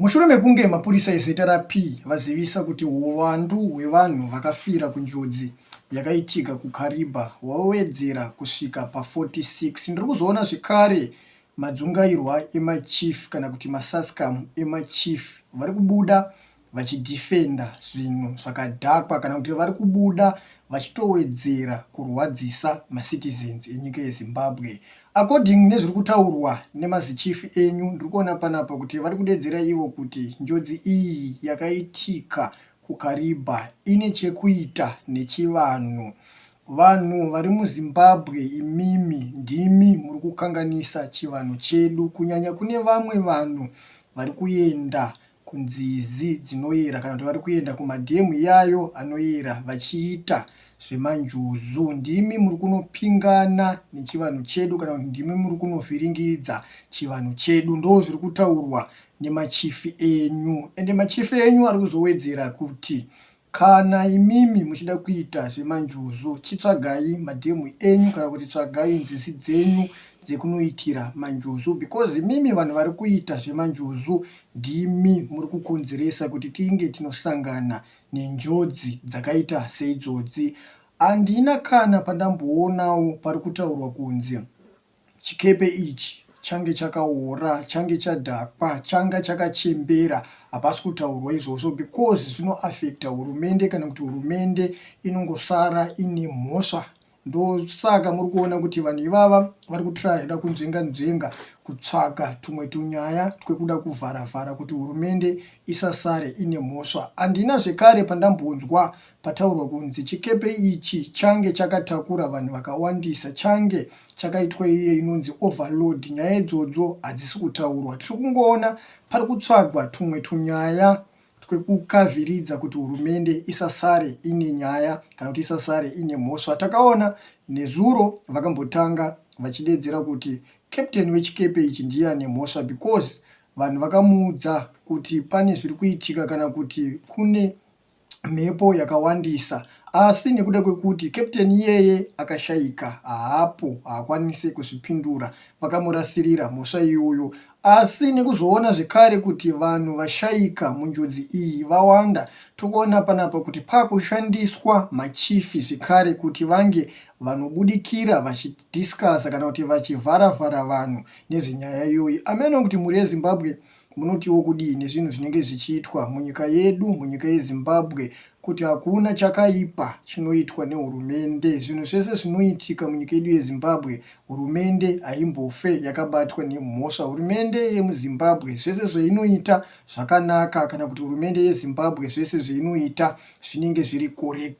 Mushure mekunge mapurisa ezita raP vazivisa kuti uwandu hwevanhu vakafira kunjodzi yakaitika kuKariba hwawedzera kusvika pa46. Ndiri kuzoona zvekare madzungairwa emachief kana kuti maSASCAM emachief vari kubuda vachidhifenda zvinhu zvakadhakwa kana kuti vari kubuda vachitowedzera kurwadzisa macitizens enyika yeZimbabwe. According nezviri kutaurwa nemazichief enyu, ndiri kuona panapa kuti vari kudedzera ivo kuti njodzi iyi yakaitika kuKariba ine chekuita nechivanhu. Vanhu vari muZimbabwe, imimi ndimi muri kukanganisa chivanhu chedu, kunyanya kune vamwe vanhu vari kuenda kunzizi dzinoyera kana kuti vari kuenda kumadhemu yayo anoyera vachiita zvemanjuzu. Ndimi muri kunopingana nechivanhu chedu kana kuti ndimi muri kunovhiringidza chivanhu chedu. Ndo zviri kutaurwa nemachifi enyu, ende machifi enyu ari kuzowedzera kuti kana imimi muchida kuita zvemanjuzu, chitsvagai madhemu enyu kana kuti tsvagai nzizi dzenyu dzekunoitira manjuzu, because imimi vanhu vari kuita zvemanjuzu ndimi muri kukonzeresa kuti tinge tinosangana nenjodzi dzakaita seidzodzi. Handina kana pandamboonawo pari kutaurwa kunzi chikepe ichi change chakaora, change chadhakwa, changa chakachembera. Hapasi kutaurwa izvozvo because zvinoafekta hurumende kana kuti hurumende inongosara ine mhosva. Ndosaka muri kuona kuti vanhu ivava vari kutraida kunzvenga kutsvaga tumwe tunyaya twekuda kuvharavhara kuti hurumende isasare ine mhosva. Handina zvekare pandambonzwa pataurwa kunzi chikepe ichi change chakatakura vanhu vakawandisa, change chakaitwa iye inonzi overload. Nyaya idzodzo hadzisi kutaurwa. Tiri kungoona pari kutsvagwa tumwe tunyaya twekukavhiridza kuti hurumende isasare ine nyaya kana kuti isasare ine mhosva. Takaona nezuro vakambotanga vachidedzera kuti captain wechikepe ichi ndiye ane mhosva because vanhu vakamuudza kuti pane zviri kuitika kana kuti kune mhepo yakawandisa, asi nekuda kwekuti captain iyeye akashayika, haapo, haakwanisi kuzvipindura, vakamurasirira mhosva iyoyo. Asi nekuzoona zvekare kuti vanhu vashayika munjodzi iyi vawanda, tokuona panapa kuti pakushandiswa machifi zvekare kuti vange vanobudikira vachidhiskasa kana kuti vachivharavhara vanhu nezvenyaya iyoyi. Ameno kuti muri yeZimbabwe munotiwo kudini zvinhu zvinenge zvichiitwa munyika yedu, munyika yeZimbabwe, kuti hakuna chakaipa chinoitwa nehurumende. Zvinhu zvese zvinoitika munyika yedu yeZimbabwe, hurumende haimbofe yakabatwa nemhosva. Hurumende yemuZimbabwe zvese zveinoita zvakanaka, kana kuti hurumende yeZimbabwe zvese zveinoita zvinenge zviri correct.